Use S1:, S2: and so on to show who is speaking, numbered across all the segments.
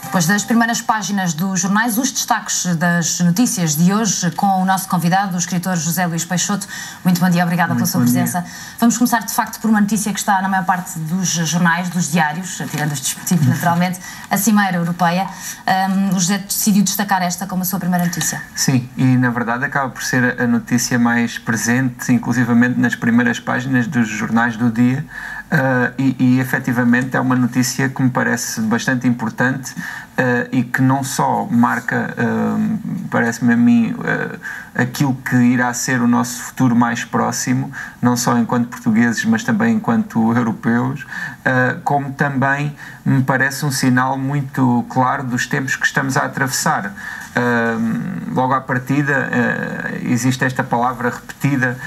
S1: Depois das primeiras páginas dos jornais, os destaques das notícias de hoje com o nosso convidado, o escritor José Luís Peixoto. Muito bom dia, obrigada pela sua presença. Vamos começar, de facto, por uma notícia que está na maior parte dos jornais, dos diários, tirando os desportivos, naturalmente, a Cimeira Europeia. O José decidiu destacar esta como a sua primeira notícia.
S2: Sim, e na verdade acaba por ser a notícia mais presente, inclusivamente nas primeiras páginas dos jornais do dia. E efetivamente é uma notícia que me parece bastante importante e que não só marca, parece-me a mim, aquilo que irá ser o nosso futuro mais próximo, não só enquanto portugueses, mas também enquanto europeus, como também me parece um sinal muito claro dos tempos que estamos a atravessar. Logo à partida existe esta palavra repetida,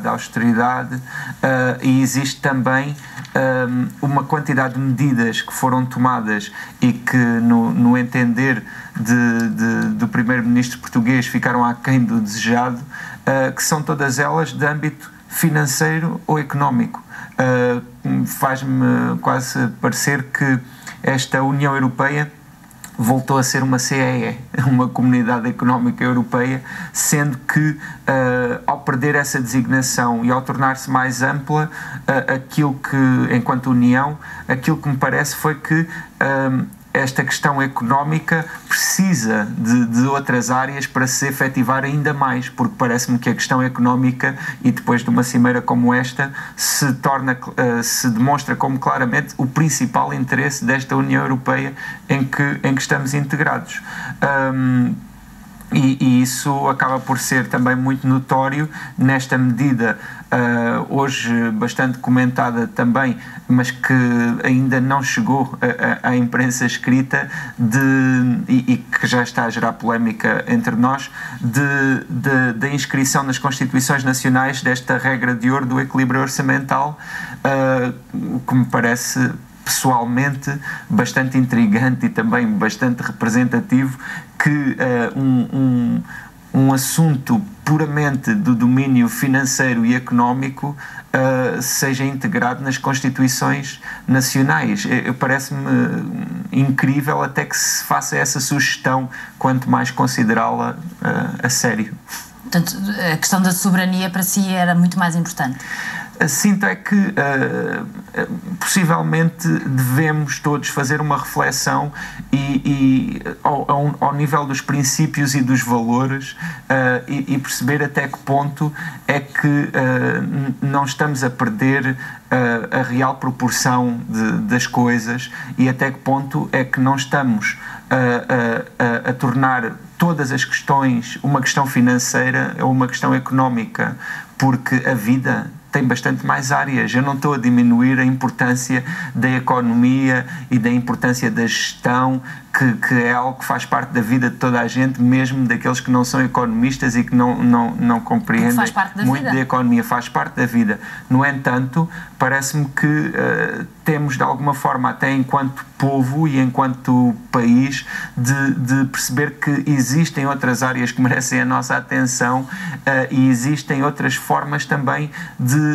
S2: austeridade, e existe também uma quantidade de medidas que foram tomadas e que no entender do primeiro-ministro português ficaram aquém do desejado, que são todas elas de âmbito financeiro ou económico. Faz-me quase parecer que esta União Europeia voltou a ser uma CEE, uma Comunidade Económica Europeia, sendo que, ao perder essa designação e ao tornar-se mais ampla, aquilo que, enquanto União, aquilo que me parece foi que esta questão económica precisa de outras áreas para se efetivar ainda mais, porque parece-me que a questão económica, e depois de uma cimeira como esta, se demonstra como claramente o principal interesse desta União Europeia em que estamos integrados. E isso acaba por ser também muito notório nesta medida, hoje bastante comentada também, mas que ainda não chegou à imprensa escrita, e que já está a gerar polémica entre nós, da inscrição nas Constituições Nacionais desta regra de ouro do equilíbrio orçamental, que me parece pessoalmente bastante intrigante e também bastante representativo, que um assunto puramente do domínio financeiro e económico seja integrado nas Constituições Nacionais. Parece-me incrível até que se faça essa sugestão, quanto mais considerá-la a sério.
S1: Portanto, a questão da soberania para si era muito mais importante.
S2: Sinto é que possivelmente devemos todos fazer uma reflexão e ao nível dos princípios e dos valores, e perceber até que ponto é que não estamos a perder a real proporção das coisas, e até que ponto é que não estamos a tornar todas as questões uma questão financeira ou uma questão económica, porque a vida tem bastante mais áreas. Eu não estou a diminuir a importância da economia e da importância da gestão, que é algo que faz parte da vida de toda a gente, mesmo daqueles que não são economistas e que não compreendem muito da economia. Faz parte da vida. No entanto, parece-me que temos, de alguma forma, até enquanto povo e enquanto país, de perceber que existem outras áreas que merecem a nossa atenção, e existem outras formas também de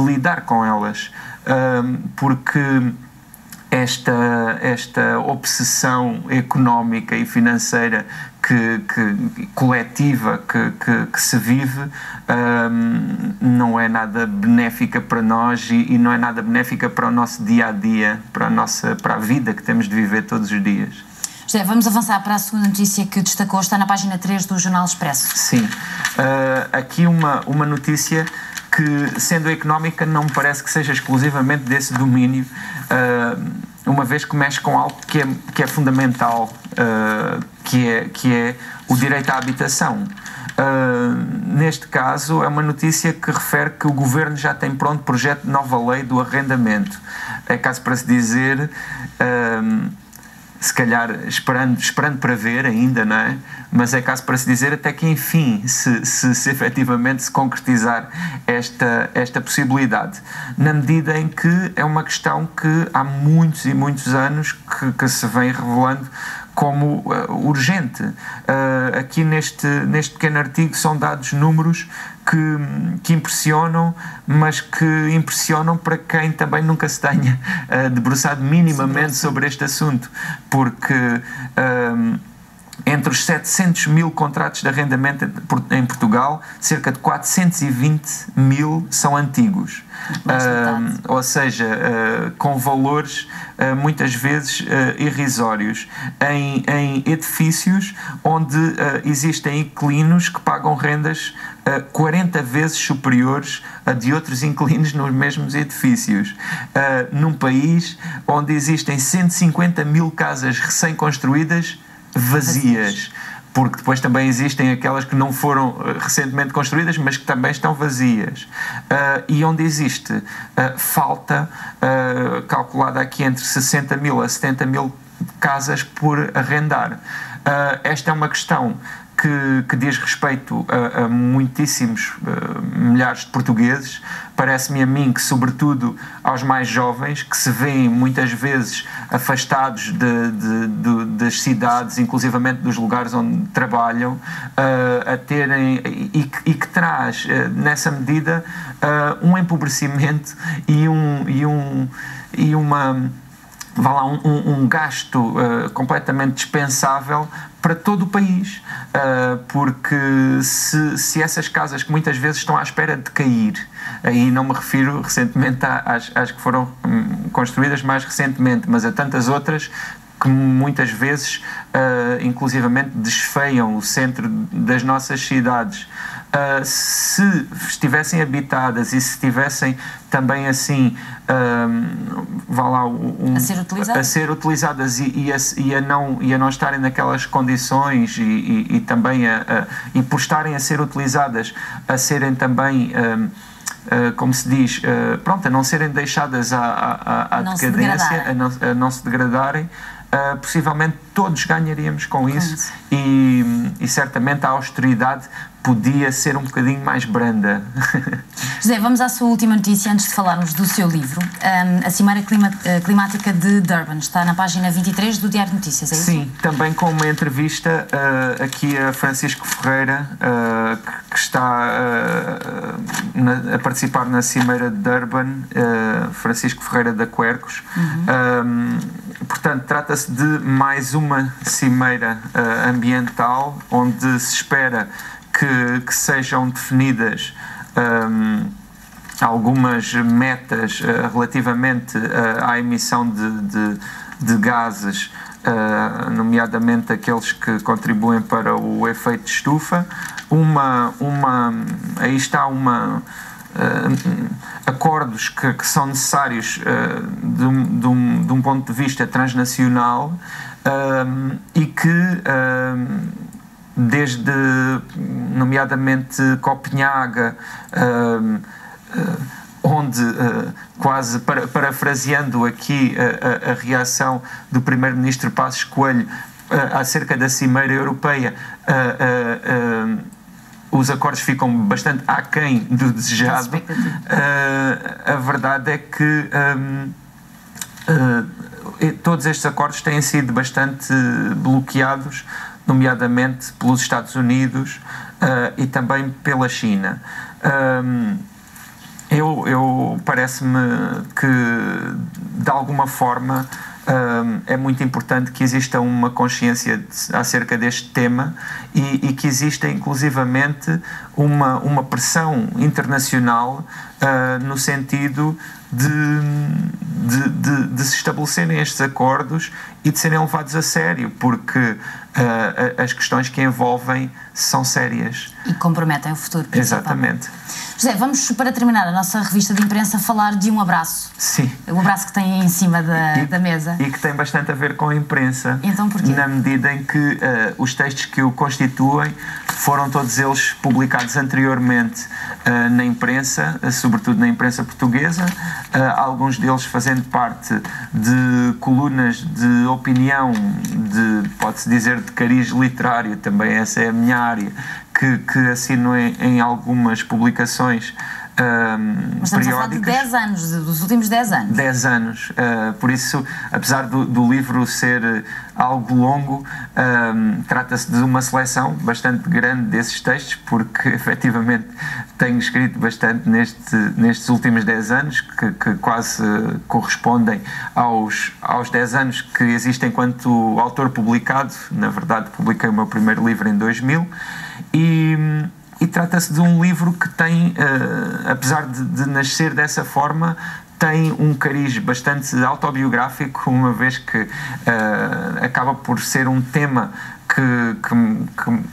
S2: lidar com elas, porque esta obsessão económica e financeira coletiva que se vive não é nada benéfica para nós, e não é nada benéfica para o nosso dia-a-dia, para a vida que temos de viver todos os dias.
S1: José, vamos avançar para a segunda notícia que destacou, está na página 3 do Jornal Expresso.
S2: Sim, aqui uma notícia que, sendo económica, não me parece que seja exclusivamente desse domínio, uma vez que mexe com algo que é fundamental, que é o direito à habitação. Neste caso, é uma notícia que refere que o Governo já tem pronto projeto de nova lei do arrendamento. É caso para se dizer, se calhar esperando para ver ainda, não é? Mas é caso para se dizer até que, enfim, se efetivamente se concretizar esta possibilidade, na medida em que é uma questão que há muitos e muitos anos que se vem revelando como urgente. Aqui neste pequeno artigo são dados números que impressionam, mas que impressionam para quem também nunca se tenha debruçado minimamente sobre este assunto, porque entre os 700 mil contratos de arrendamento em Portugal, cerca de 420 mil são antigos. Ou seja, com valores muitas vezes irrisórios, em edifícios onde existem inquilinos que pagam rendas 40 vezes superiores a de outros inquilinos nos mesmos edifícios, num país onde existem 150 mil casas recém-construídas vazias, porque depois também existem aquelas que não foram recentemente construídas, mas que também estão vazias, e onde existe falta calculada aqui entre 60 mil a 70 mil casas por arrendar. Esta é uma questão que diz respeito a muitíssimos milhares de portugueses. Parece-me a mim que, sobretudo aos mais jovens, que se veem muitas vezes afastados das cidades, inclusivamente dos lugares onde trabalham, a terem, e que traz, nessa medida, um empobrecimento e um gasto completamente dispensável para todo o país, porque se essas casas que muitas vezes estão à espera de cair, aí não me refiro recentemente às que foram construídas mais recentemente, mas a tantas outras que muitas vezes inclusivamente desfeiam o centro das nossas cidades, se estivessem habitadas e se estivessem também assim a ser utilizadas e a não estarem naquelas condições e também e por estarem a ser utilizadas a serem também como se diz, a não serem deixadas à decadência, a não se degradarem, possivelmente todos ganharíamos com isso. E certamente a austeridade podia ser um bocadinho mais branda.
S1: José, vamos à sua última notícia antes de falarmos do seu livro. A Cimeira Climática de Durban está na página 23 do Diário de Notícias, é isso?
S2: Sim, também com uma entrevista aqui a Francisco Ferreira, que está a participar na Cimeira de Durban, Francisco Ferreira da Quercus. Portanto, trata-se de mais uma cimeira ambiental, onde se espera que sejam definidas algumas metas relativamente à emissão de gases, nomeadamente aqueles que contribuem para o efeito de estufa. Aí está acordos que são necessários de um ponto de vista transnacional, e que desde nomeadamente Copenhaga, onde, quase parafraseando aqui a reação do primeiro-ministro Passos Coelho acerca da Cimeira Europeia, os acordos ficam bastante aquém do desejado. A verdade é que todos estes acordos têm sido bastante bloqueados, nomeadamente pelos Estados Unidos e também pela China. Parece-me que, de alguma forma, é muito importante que exista uma consciência acerca deste tema e que exista inclusivamente uma pressão internacional no sentido de se estabelecerem estes acordos e de serem levados a sério, porque as questões que envolvem são sérias.
S1: E comprometem o futuro.
S2: Exatamente.
S1: José, vamos, para terminar a nossa revista de imprensa, falar de um abraço.
S2: Sim.
S1: O abraço que tem em cima da mesa.
S2: E que tem bastante a ver com a imprensa.
S1: Então porquê?
S2: Na medida em que os textos que o constituem foram todos eles publicados anteriormente na imprensa, sobretudo na imprensa portuguesa, alguns deles fazendo parte de colunas de opinião, pode-se dizer, de cariz literário, também essa é a minha área, que assino em algumas publicações
S1: Mas estamos a falar de 10 anos, dos últimos 10 anos.
S2: 10 anos. Por isso, apesar do livro ser algo longo, trata-se de uma seleção bastante grande desses textos, porque efetivamente tenho escrito bastante nestes últimos 10 anos, que quase correspondem aos 10 anos que existem enquanto autor publicado. Na verdade, publiquei o meu primeiro livro em 2000 e trata-se de um livro que tem, apesar de nascer dessa forma, tem um cariz bastante autobiográfico, uma vez que acaba por ser um tema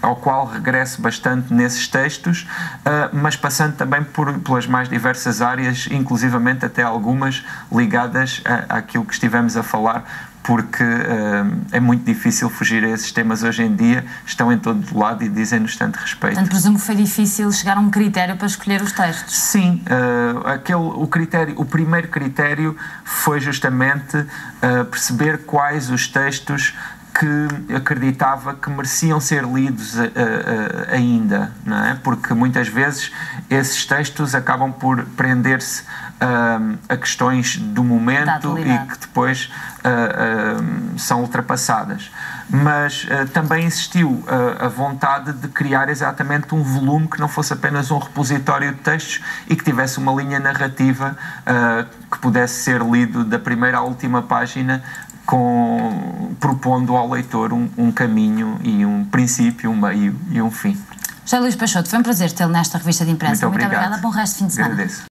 S2: ao qual regresso bastante nesses textos, mas passando também pelas mais diversas áreas, inclusivamente até algumas ligadas àquilo que estivemos a falar, porque é muito difícil fugir a esses temas hoje em dia, estão em todo lado e dizem-nos tanto respeito.
S1: Portanto, presumo que foi difícil chegar a um critério para escolher os textos.
S2: Sim, o primeiro critério foi justamente perceber quais os textos que acreditava que mereciam ser lidos ainda, não é? Porque muitas vezes esses textos acabam por prender-se a questões do momento e que depois são ultrapassadas. Mas também existiu a vontade de criar exatamente um volume que não fosse apenas um repositório de textos e que tivesse uma linha narrativa que pudesse ser lido da primeira à última página, propondo ao leitor um caminho e um princípio, um meio e um fim.
S1: José Luís Peixoto, foi um prazer tê-lo nesta revista de imprensa.
S2: Muito obrigado.
S1: Muito obrigada. Bom resto de fim de semana.
S2: Agradeço.